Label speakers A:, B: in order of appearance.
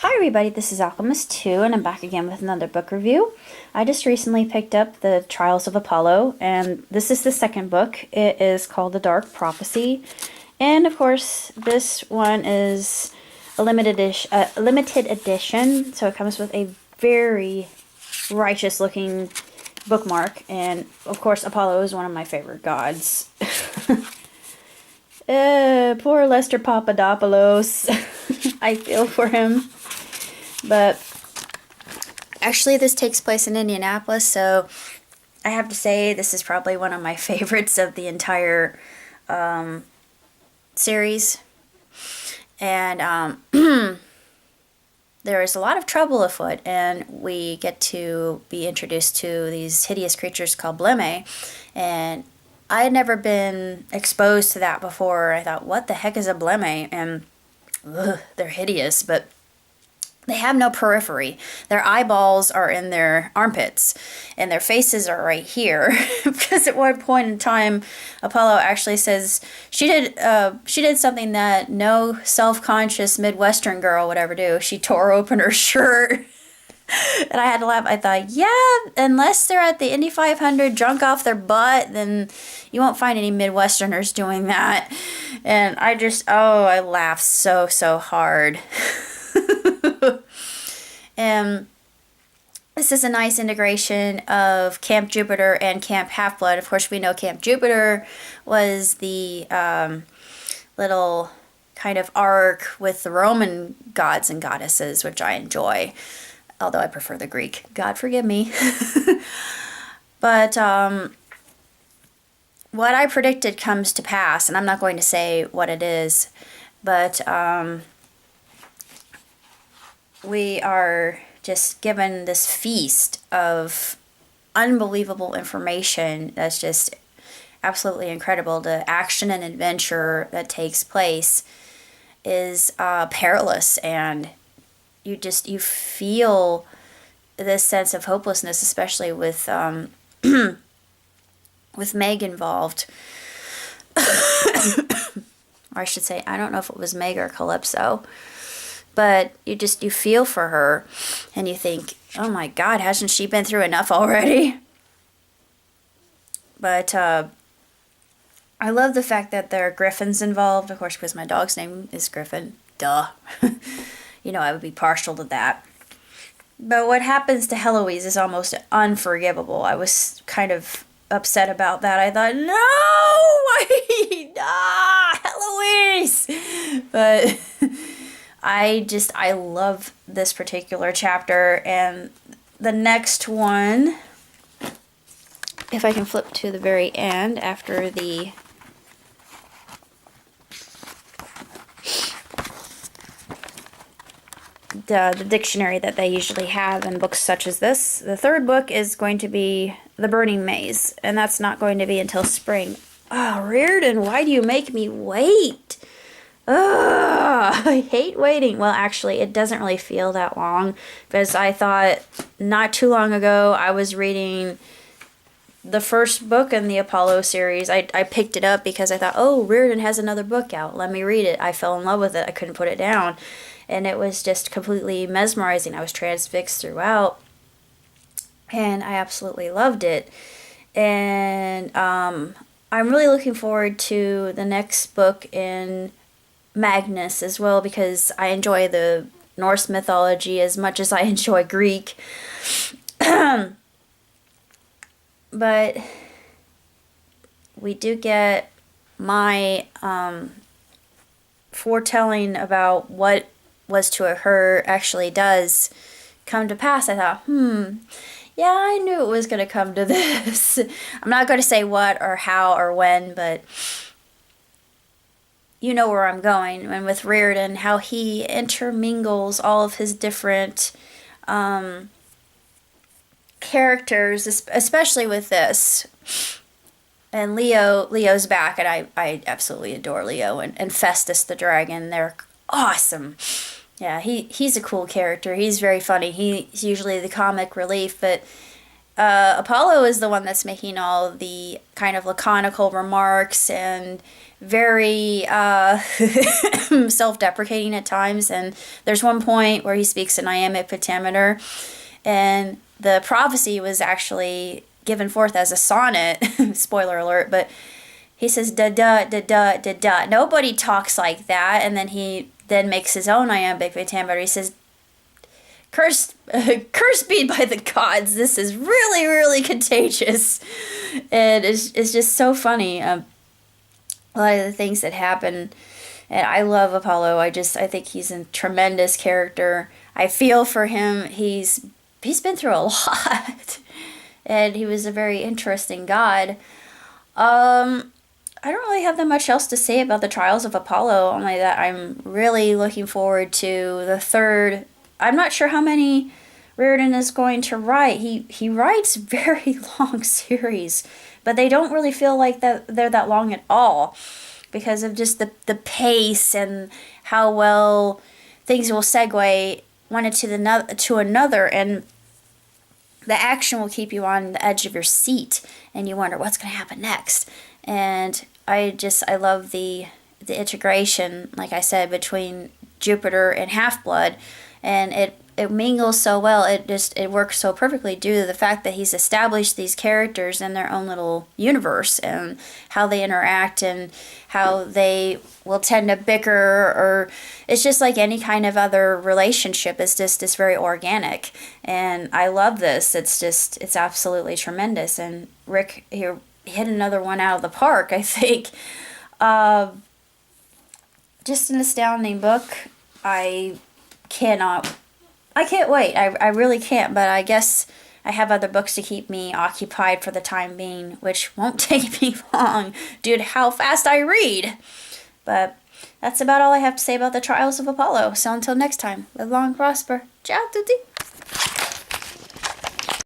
A: Hi everybody, this is Alchemist 2 and I'm back again with another book review. I just recently picked up The Trials of Apollo and this is the second book. It is called The Dark Prophecy. And of course, this one is a limited edition, so it comes with a very righteous looking bookmark, and of course Apollo is one of my favorite gods. Poor Lester Papadopoulos. I feel for him. But actually this takes place in Indianapolis, so I have to say this is probably one of my favorites of the entire series. And there is a lot of trouble afoot, and we get to be introduced to these hideous creatures called Bleme, and I had never been exposed to that before. I thought, what the heck is a Bleme? And ugh, they're hideous, but they have no periphery. Their eyeballs are in their armpits, and their faces are right here. Because at one point in time, Apollo actually says she did something that no self-conscious Midwestern girl would ever do. She tore open her shirt, and I had to laugh. I thought, yeah, unless they're at the Indy 500 drunk off their butt, then you won't find any Midwesterners doing that. And I laughed so hard. And this is a nice integration of Camp Jupiter and Camp Half-Blood. Of course, we know Camp Jupiter was the little kind of arc with the Roman gods and goddesses, which I enjoy, although I prefer the Greek. God forgive me. But what I predicted comes to pass, and I'm not going to say what it is, but we are just given this feast of unbelievable information that's just absolutely incredible. The action and adventure that takes place is perilous, and you feel this sense of hopelessness, especially with with Meg involved. Or I should say, I don't know if it was Meg or Calypso. But you feel for her, and you think, oh my God, hasn't she been through enough already? But I love the fact that there are griffins involved, of course, because my dog's name is Griffin. Duh. You know, I would be partial to that. But what happens to Heloise is almost unforgivable. I was kind of upset about that. I thought, no! Heloise! But I love this particular chapter, and the next one, if I can flip to the very end after the dictionary that they usually have in books such as this. The third book is going to be The Burning Maze, and that's not going to be until spring. Oh, Riordan, why do you make me wait? Ugh, I hate waiting. Well, actually, it doesn't really feel that long, because I thought not too long ago I was reading the first book in the Apollo series. I picked it up because I thought, oh, Riordan has another book out. Let me read it. I fell in love with it. I couldn't put it down. And it was just completely mesmerizing. I was transfixed throughout. And I absolutely loved it. And I'm really looking forward to the next book in Magnus as well, because I enjoy the Norse mythology as much as I enjoy Greek. But we do get my foretelling about what was to occur actually does come to pass. I thought, yeah, I knew it was going to come to this. I'm not going to say what or how or when, but you know where I'm going. And with Riordan, how he intermingles all of his different characters, especially with this. And Leo's back, and I absolutely adore Leo and Festus the dragon. They're awesome. Yeah, he's a cool character. He's very funny. He's usually the comic relief, but Apollo is the one that's making all the kind of laconical remarks and very self-deprecating at times. And there's one point where he speaks in iambic pentameter, and the prophecy was actually given forth as a sonnet. Spoiler alert, but he says da da da da da da. Nobody talks like that, and then he then makes his own iambic pentameter. He says, "Cursed, cursed be by the gods. This is really, really contagious," and it's just so funny. A lot of the things that happen, and I love Apollo. I think he's a tremendous character. I feel for him. He's been through a lot, and he was a very interesting god. I don't really have that much else to say about the Trials of Apollo, only that I'm really looking forward to the third. I'm not sure how many Riordan is going to write. He writes very long series, but they don't really feel like that they're that long at all because of just the pace and how well things will segue one to another, and the action will keep you on the edge of your seat, and you wonder what's going to happen next. And I love the integration, like I said, between Jupiter and Half-Blood, and it mingles so well. It works so perfectly due to the fact that he's established these characters in their own little universe and how they interact and how they will tend to bicker, or it's just like any kind of other relationship. It's very organic, and I love this. It's absolutely tremendous. And Rick here hit another one out of the park, I think. Just an astounding book. I can't wait. I really can't, but I guess I have other books to keep me occupied for the time being, which won't take me long due to how fast I read. But that's about all I have to say about the Trials of Apollo. So until next time, live long and prosper. Ciao tutti!